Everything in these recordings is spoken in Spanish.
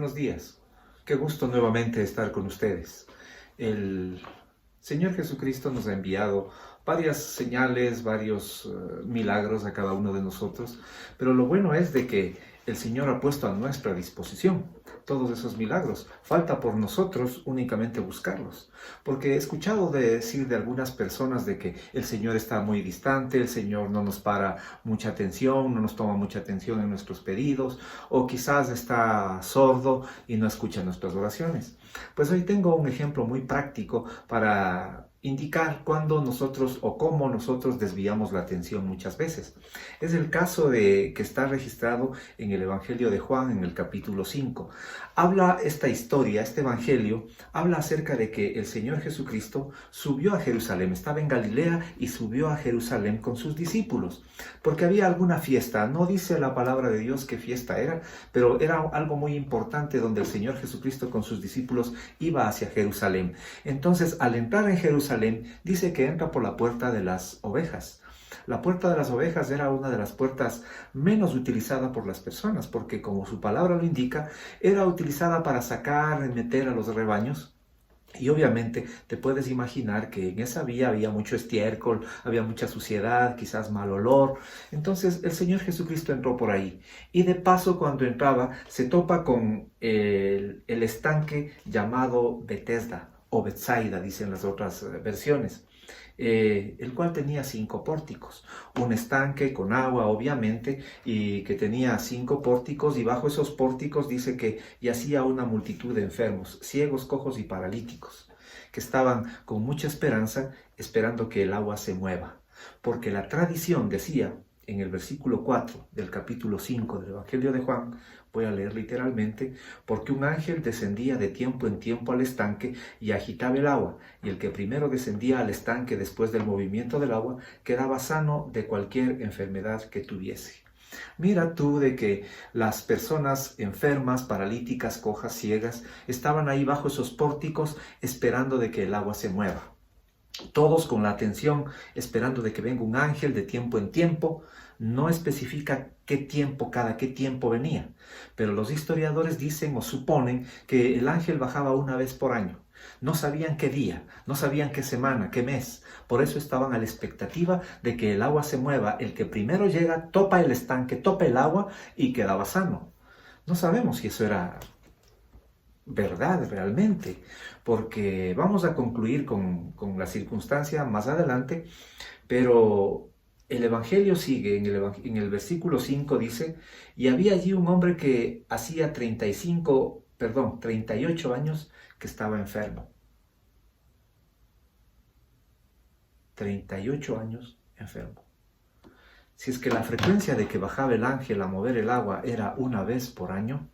buenos días. Qué gusto nuevamente estar con ustedes. El Señor Jesucristo nos ha enviado varias señales, varios milagros a cada uno de nosotros, pero lo bueno es de que el Señor ha puesto a nuestra disposición todos esos milagros. Falta por nosotros únicamente buscarlos, porque he escuchado decir de algunas personas de que el Señor está muy distante, el Señor no nos para mucha atención, no nos toma mucha atención en nuestros pedidos, o quizás está sordo y no escucha nuestras oraciones. Pues hoy tengo un ejemplo muy práctico para indicar cuándo nosotros o cómo nosotros desviamos la atención muchas veces. Es el caso que está registrado en el Evangelio de Juan en el capítulo 5. Habla esta historia, este Evangelio, habla acerca de que el Señor Jesucristo subió a Jerusalén, estaba en Galilea y subió a Jerusalén con sus discípulos, porque había alguna fiesta. No dice la palabra de Dios qué fiesta era, pero era algo muy importante donde el Señor Jesucristo con sus discípulos iba hacia Jerusalén. Entonces, al entrar en Jerusalén, dice que entra por la puerta de las ovejas. La puerta de las ovejas era una de las puertas menos utilizada por las personas, porque como su palabra lo indica, era utilizada para sacar y meter a los rebaños. Y obviamente te puedes imaginar que en esa vía había mucho estiércol, había mucha suciedad, quizás mal olor. Entonces el Señor Jesucristo entró por ahí. Y de paso, cuando entraba, se topa con el estanque llamado Betesda o Betsaida, dicen las otras versiones. El cual tenía 5 pórticos, un estanque con agua obviamente, y que tenía 5 pórticos, y bajo esos pórticos dice que yacía una multitud de enfermos, ciegos, cojos y paralíticos, que estaban con mucha esperanza, esperando que el agua se mueva, porque la tradición decía, en el versículo 4 del capítulo 5 del Evangelio de Juan, voy a leer literalmente, porque un ángel descendía de tiempo en tiempo al estanque y agitaba el agua, y el que primero descendía al estanque después del movimiento del agua quedaba sano de cualquier enfermedad que tuviese. Mira tú de que las personas enfermas, paralíticas, cojas, ciegas, estaban ahí bajo esos pórticos esperando de que el agua se mueva. Todos con la atención, esperando de que venga un ángel de tiempo en tiempo. No especifica qué tiempo, cada qué tiempo venía, pero los historiadores dicen o suponen que el ángel bajaba una vez por año. No sabían qué día, no sabían qué semana, qué mes. Por eso estaban a la expectativa de que el agua se mueva. El que primero llega topa el estanque, topa el agua y quedaba sano. No sabemos si eso era verdad realmente, porque vamos a concluir con la circunstancia más adelante, pero el Evangelio sigue, en el versículo 5 dice, y había allí un hombre que hacía 38 años que estaba enfermo. 38 años enfermo. Si es que la frecuencia de que bajaba el ángel a mover el agua era una vez por año,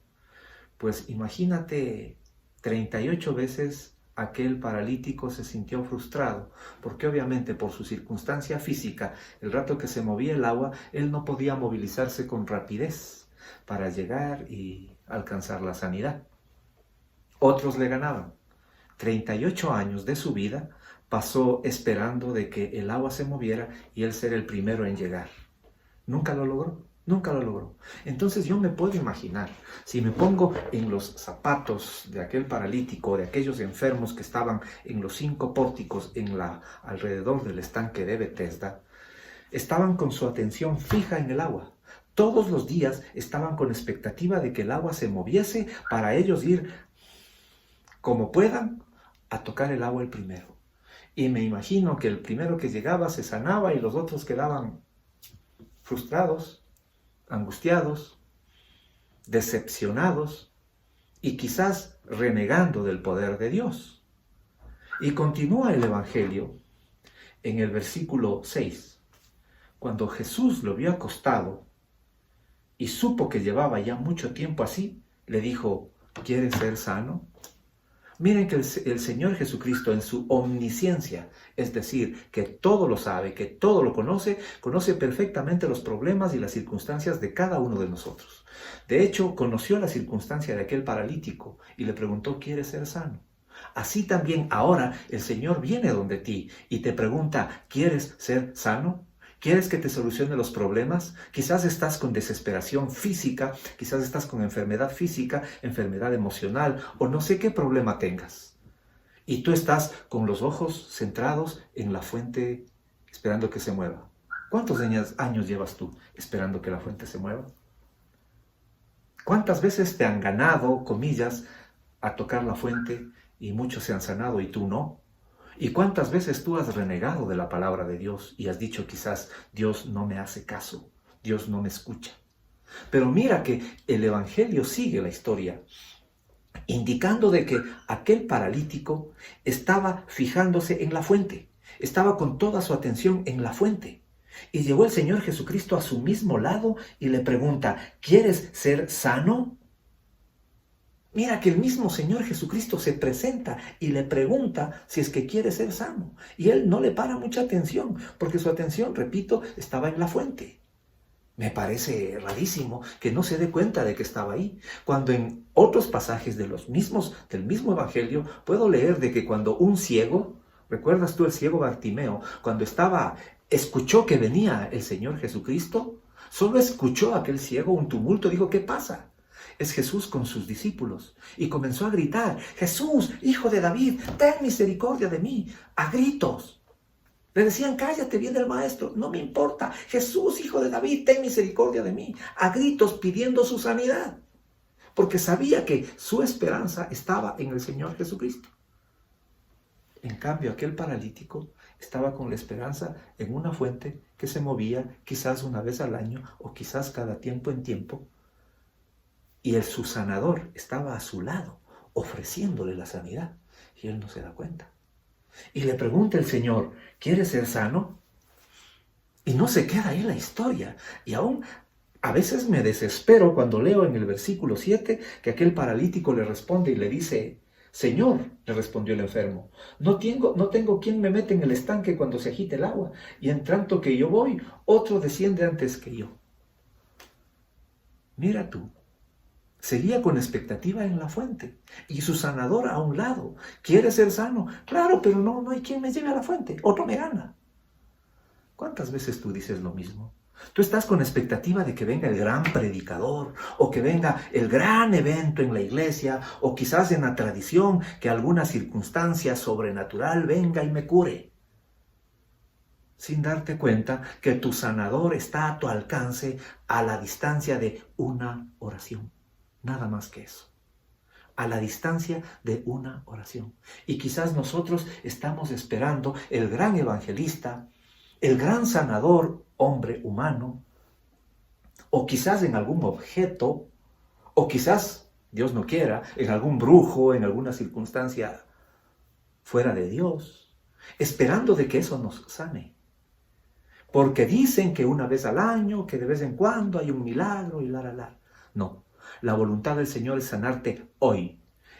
pues imagínate 38 veces aquel paralítico se sintió frustrado, porque obviamente por su circunstancia física, el rato que se movía el agua, él no podía movilizarse con rapidez para llegar y alcanzar la sanidad. Otros le ganaban. 38 años de su vida pasó esperando de que el agua se moviera y él ser el primero en llegar. Nunca lo logró. Nunca lo logró. Entonces yo me puedo imaginar, si me pongo en los zapatos de aquel paralítico, de aquellos enfermos que estaban en los 5 pórticos alrededor del estanque de Betesda, estaban con su atención fija en el agua. Todos los días estaban con expectativa de que el agua se moviese para ellos ir, como puedan, a tocar el agua el primero. Y me imagino que el primero que llegaba se sanaba y los otros quedaban frustrados, angustiados, decepcionados y quizás renegando del poder de Dios. Y continúa el Evangelio en el versículo 6. Cuando Jesús lo vio acostado y supo que llevaba ya mucho tiempo así, le dijo, ¿quieres ser sano? Miren que el Señor Jesucristo en su omnisciencia, es decir, que todo lo sabe, que todo lo conoce perfectamente los problemas y las circunstancias de cada uno de nosotros. De hecho, conoció la circunstancia de aquel paralítico y le preguntó, ¿quieres ser sano? Así también ahora el Señor viene donde ti y te pregunta, ¿quieres ser sano? ¿Quieres que te solucione los problemas? Quizás estás con desesperación física, quizás estás con enfermedad física, enfermedad emocional o no sé qué problema tengas. Y tú estás con los ojos centrados en la fuente esperando que se mueva. ¿Cuántos años llevas tú esperando que la fuente se mueva? ¿Cuántas veces te han ganado, comillas, a tocar la fuente y muchos se han sanado y tú no? ¿Y cuántas veces tú has renegado de la palabra de Dios y has dicho quizás, Dios no me hace caso, Dios no me escucha? Pero mira que el Evangelio sigue la historia, indicando de que aquel paralítico estaba fijándose en la fuente, estaba con toda su atención en la fuente. Y llegó el Señor Jesucristo a su mismo lado y le pregunta, ¿quieres ser sano? Mira que el mismo Señor Jesucristo se presenta y le pregunta si es que quiere ser sano. Y él no le para mucha atención, porque su atención, repito, estaba en la fuente. Me parece rarísimo que no se dé cuenta de que estaba ahí, cuando en otros pasajes del mismo Evangelio puedo leer de que cuando un ciego, ¿recuerdas tú el ciego Bartimeo? Cuando escuchó que venía el Señor Jesucristo, solo escuchó aquel ciego un tumulto, dijo, ¿qué pasa? Es Jesús con sus discípulos y comenzó a gritar, Jesús, hijo de David, ten misericordia de mí, a gritos. Le decían, cállate, viene el maestro, no me importa, Jesús, hijo de David, ten misericordia de mí, a gritos pidiendo su sanidad, porque sabía que su esperanza estaba en el Señor Jesucristo. En cambio, aquel paralítico estaba con la esperanza en una fuente que se movía quizás una vez al año o quizás cada tiempo en tiempo, y su sanador estaba a su lado, ofreciéndole la sanidad. Y él no se da cuenta. Y le pregunta el Señor, ¿quieres ser sano? Y no se queda ahí la historia. Y aún a veces me desespero cuando leo en el versículo 7 que aquel paralítico le responde y le dice, Señor, le respondió el enfermo, no tengo quien me mete en el estanque cuando se agite el agua. Y en tanto que yo voy, otro desciende antes que yo. Mira tú. Seguía con expectativa en la fuente y su sanador a un lado. ¿Quiere ser sano? Claro, pero no hay quien me lleve a la fuente. Otro me gana. ¿Cuántas veces tú dices lo mismo? Tú estás con expectativa de que venga el gran predicador o que venga el gran evento en la iglesia o quizás en la tradición que alguna circunstancia sobrenatural venga y me cure. Sin darte cuenta que tu sanador está a tu alcance a la distancia de una oración. Nada más que eso. A la distancia de una oración. Y quizás nosotros estamos esperando el gran evangelista, el gran sanador, hombre humano, o quizás en algún objeto, o quizás, Dios no quiera, en algún brujo, en alguna circunstancia fuera de Dios, esperando de que eso nos sane. Porque dicen que una vez al año, que de vez en cuando hay un milagro y la. No. La voluntad del Señor es sanarte hoy,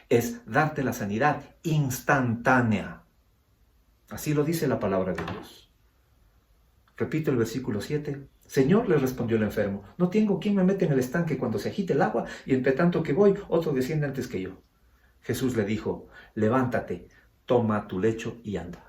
es darte la sanidad instantánea. Así lo dice la palabra de Dios. Repito el versículo 7. Señor, le respondió el enfermo, no tengo quien me mete en el estanque cuando se agite el agua y entre tanto que voy, otro desciende antes que yo. Jesús le dijo, levántate, toma tu lecho y anda.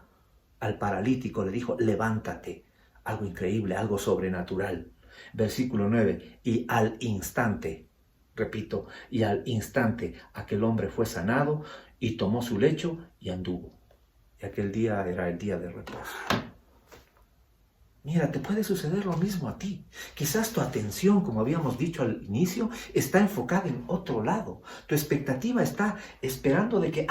Al paralítico le dijo, levántate. Algo increíble, algo sobrenatural. Versículo 9. Y al instante, repito, y al instante aquel hombre fue sanado y tomó su lecho y anduvo. Y aquel día era el día de reposo. Mira, te puede suceder lo mismo a ti. Quizás tu atención, como habíamos dicho al inicio, está enfocada en otro lado. Tu expectativa está esperando de que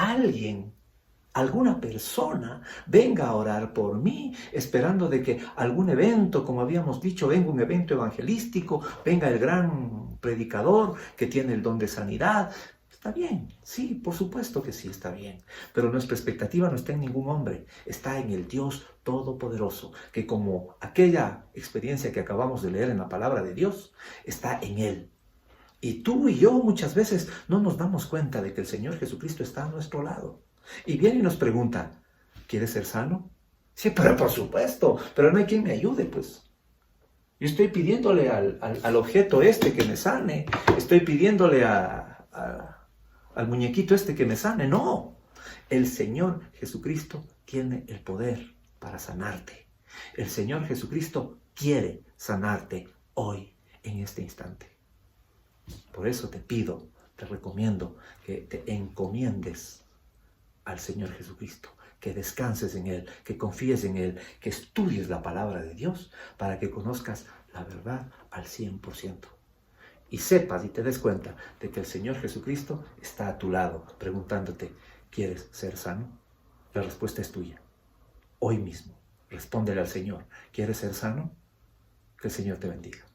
alguna persona venga a orar por mí, esperando de que algún evento, como habíamos dicho, venga un evento evangelístico, venga el gran predicador que tiene el don de sanidad. Está bien, sí, por supuesto que sí, está bien. Pero nuestra expectativa no está en ningún hombre, está en el Dios Todopoderoso, que como aquella experiencia que acabamos de leer en la palabra de Dios, está en Él. Y tú y yo muchas veces no nos damos cuenta de que el Señor Jesucristo está a nuestro lado. Y viene y nos pregunta, ¿quieres ser sano? Sí, pero por supuesto, pero no hay quien me ayude, pues. Yo estoy pidiéndole al objeto este que me sane, estoy pidiéndole al muñequito este que me sane. No, el Señor Jesucristo tiene el poder para sanarte. El Señor Jesucristo quiere sanarte hoy, en este instante. Por eso te pido, te recomiendo que te encomiendes al Señor Jesucristo, que descanses en Él, que confíes en Él, que estudies la palabra de Dios para que conozcas la verdad al 100%. Y sepas y te des cuenta de que el Señor Jesucristo está a tu lado, preguntándote, ¿quieres ser sano? La respuesta es tuya. Hoy mismo, respóndele al Señor, ¿quieres ser sano? Que el Señor te bendiga.